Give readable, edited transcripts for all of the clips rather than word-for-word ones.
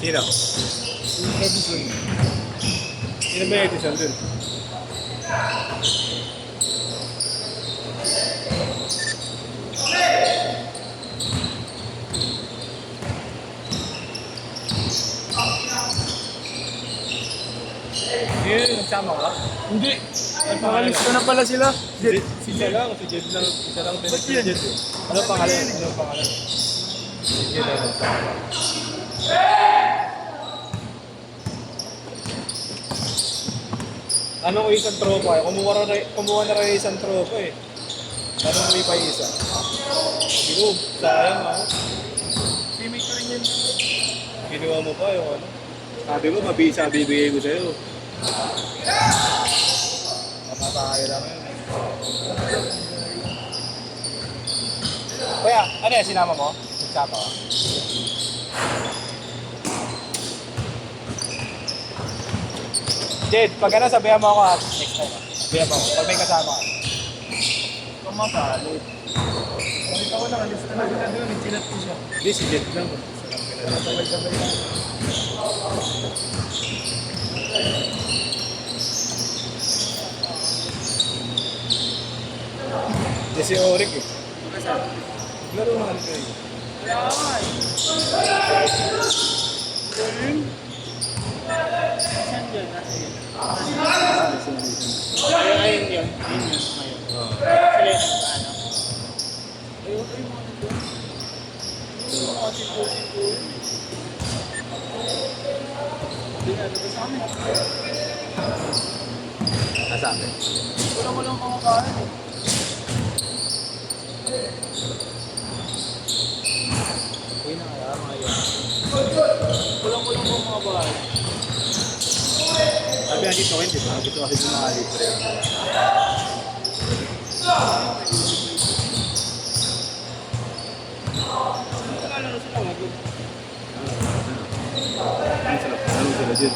Sino? Edison. Sino ba yung Edison dun? Yun, nagsama ka? Hindi. Nakalis ko na pala sila. Si Jed lang, si Jed lang. Isa lang din si Jed. Ano pangalan? Ano pangalan? Si Jed lang nagsama. Ano ko isang tropa eh? Kumuha na rin isang tropa eh. Ano may pa isa? Sabi ko, sayang ah. Teammate ko rin yun. Ginawa mo pa yung ano. Sabi ko, mabisa bibigay ko sa'yo. Mamatay lang yun. Kuya, ano yan? Sinama mo? Nagsama ka? Jed, pag ano, sabihan mo ako at next time. Sabihan mo ako, pag may kasama ka. Kumasalit. Nakita ko lang, alis talaga na doon. Chinat ko siya. Hindi, si Jed lang. Sabay-sabay lang. Hindi si Oric eh. Kasama. Laro naman kayo. Kaya nga eh. Galing. Saan dyan? Nasa yun. Ayun yun. Ayun yun. Sila yung ano. Ayun yung mga nito. Yung mga sito-sito. Hindi na ito sa amin. Nasa amin. Walang kumakain eh. Uy na kaya, mga yun. Walang mga bahay. Sabi nga dito kayo, di ba? Dito kasi yung mga libre. Naglalaro sila wag yun. Ano sila dyan?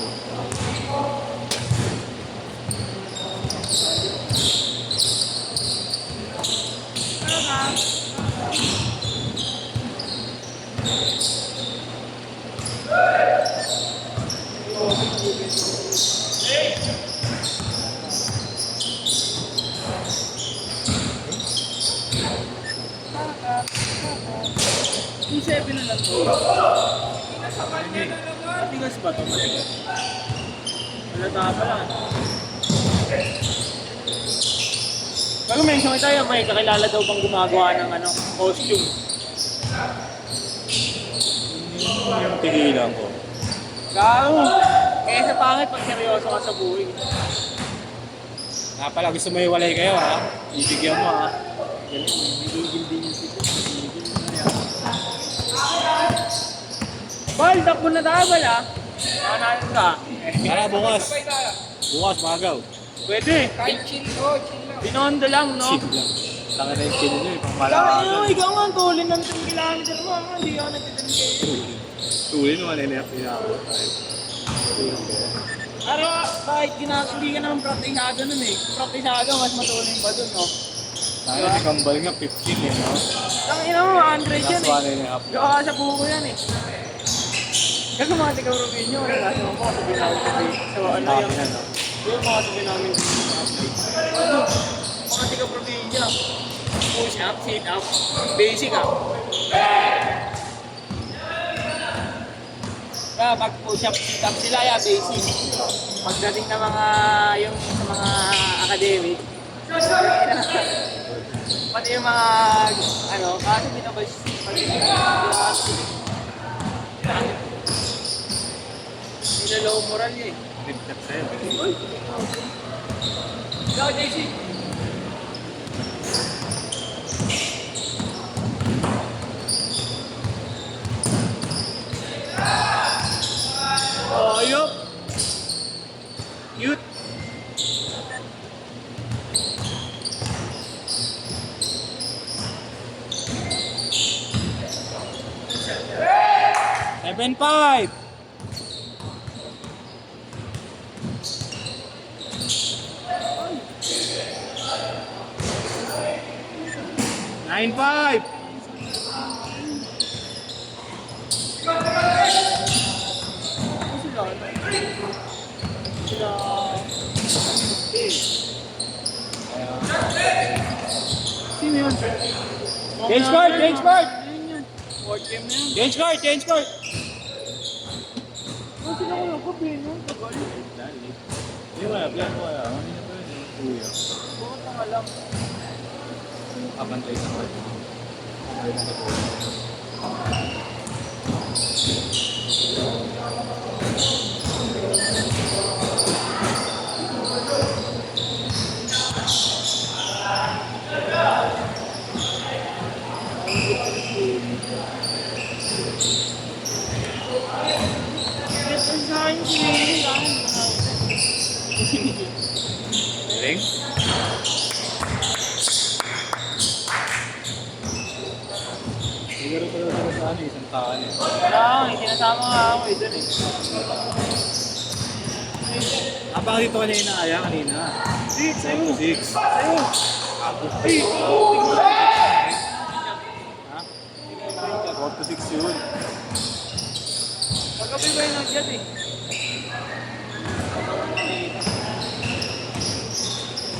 Yung 7 na lang to. Matigas ba ito? Matigas. Malata pa lang. Bago mention tayo, may kakilala daw bang gumagawa ng ano, costume. Yung tigilan ko. Gao! Kaya sa pangit pag seryoso ka sa buhay. Nga pala, gusto mo iwalay kayo ha? Ibigyan mo ha? Bigigil din yung sito. Bigigil mo na yan. Bal, takbo na tayo bal ah. Manahin ka. Tara, bukas. Bukas, magaw. Pwede. Kahit chill, oh, chill lang. Binondo lang, no? Chill lang. Tanga na yung chill nyo eh. Kaya Pangmalakasan. ikaw nga, tulin ng 10 kilometer mo. Hindi ako nagtitin kayo. Tuloy naman, NF na ako. Pero kahit hindi ka naman praktisado nun eh. Praktisado, mas matulin ba dun, no? Tayo, si Kambal nga, 15 eh, no? Ang ina mo, 100 yan Last one eh. and a half. Gaka sa buko yan eh. Kasi mga tigaw Rubinyo, kasi mga sabi namin sa ano Dami yung... na, no? Yung mga sabi namin ano, mga tigaw Rubinyo. Push up, sit up, basic up. Pag push up, sit up sila, ya, basic. Pagdating na mga, yung sa mga academic, pati yung mga, ano, kasi binabas, nilalow moral niya eh. Rintat sa'yo. Uy! Ikaw, JC! 7-5. 9-5. Sino yun? Change card, change card. Ayun yun. Fourth game na yun. Change card, change card. Ano sila ko yung kape no? Tagal. Hindi wala, plan ko kaya. Ano na ba yun? Kuya. Bakit ang alam? Abantay na ko. Abantay na ko. Ito sa akin sinili lang. Galing? Siguro pala sila sa ano, isang taan eh. Wala, sinasama nga ako eh dun eh. Baka dito ka niya inaaya kanina. 6, 6. Sa'yo. Ay, Ha? 4 to 6 yun. pagkabi ba yung nagyat eh?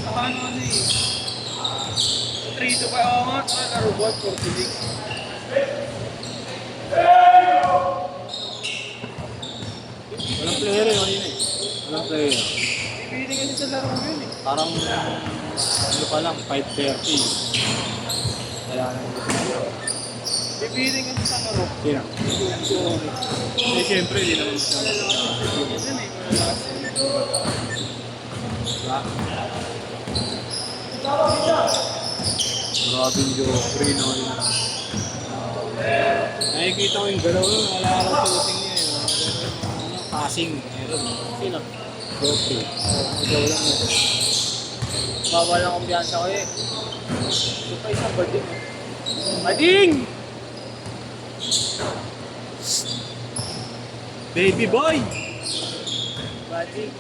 Paano ano eh? 3 to 5 ako nga, robot 4 to 6. Walang player eh kanina eh. Walang player. Pipili kasi sa laro mo yun eh. Parang ano pa lang, 5:30. Kaya na Pipili kasi sa laro. Sino? Eh siyempre, hindi naman siya. Yun dun eh, malakas. Grabe yung Joffrey no. Nakikita ko yung galaw nun, wala ka lang shooting niya eh. Passing, meron. Sino? Joffrey. Magaw lang yun. Bawal ang kumbiyansa ko eh. Ito pa isang bading eh. Bading! Baby boy! Bading.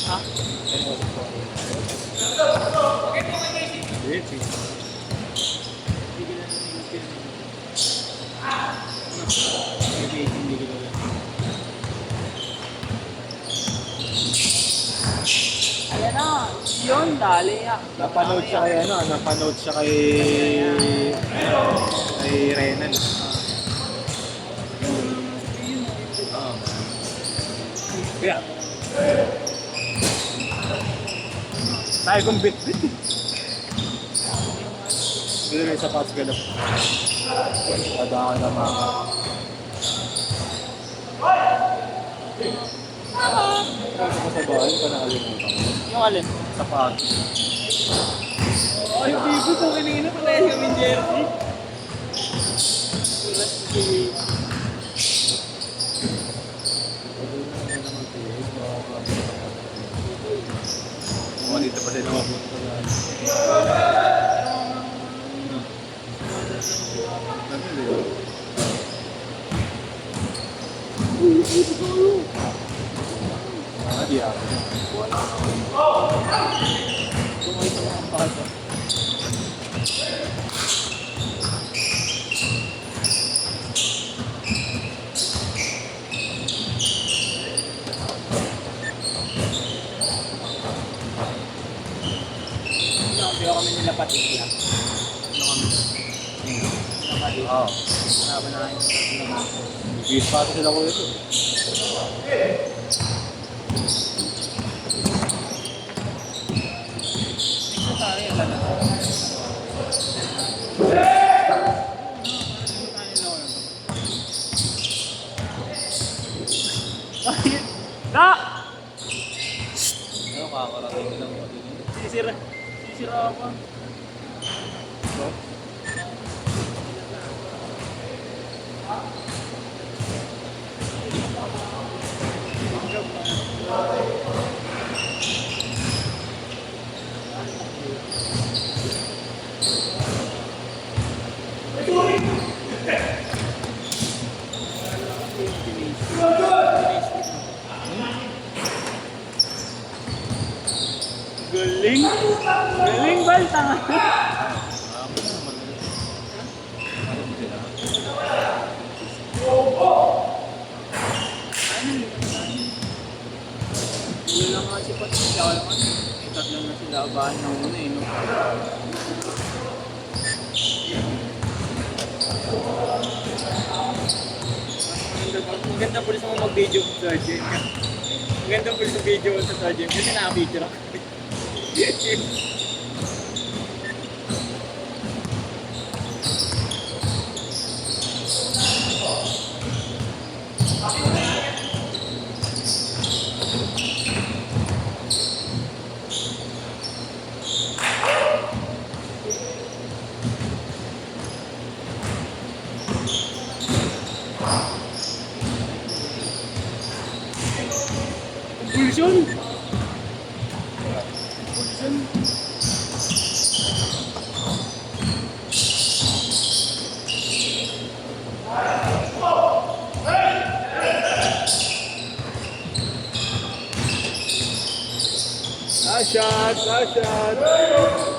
Ha? Ayan na. Yun, dali ya. Napanood siya kay ano, napanood siya kay kay Renan. Kaya tayo kong bit-bit eh. Dito rin sa Pats ka na. Tadaan na mga. Kasi ko sa bahay, panakalimutan ko. Yung alin? Sa Pats. Ay, bigo ko kanina pa tayo kami jersey. Mga dito pa din ako. Di ako. Tumoy sa mga bata. Hindi kami nila patigla. Ano kami? Napadi. Oo. Sabi na kayo. Bigis pa ito sila ko ito. Ito tayo talaga. Na! Ano, kakarating lang ako din. Sisira. Sisira ako. Galing. Galing ba? Tanga. Wala lang nga si Pat. Tsaka naman. Tatlo na sila abahan ng una eh. No? Ang ganda po sa mga mag-video sa gym. Ang ganda po sa video sa gym kasi naka-video ako. Pulsion! Pulsion! Last shot! Last shot!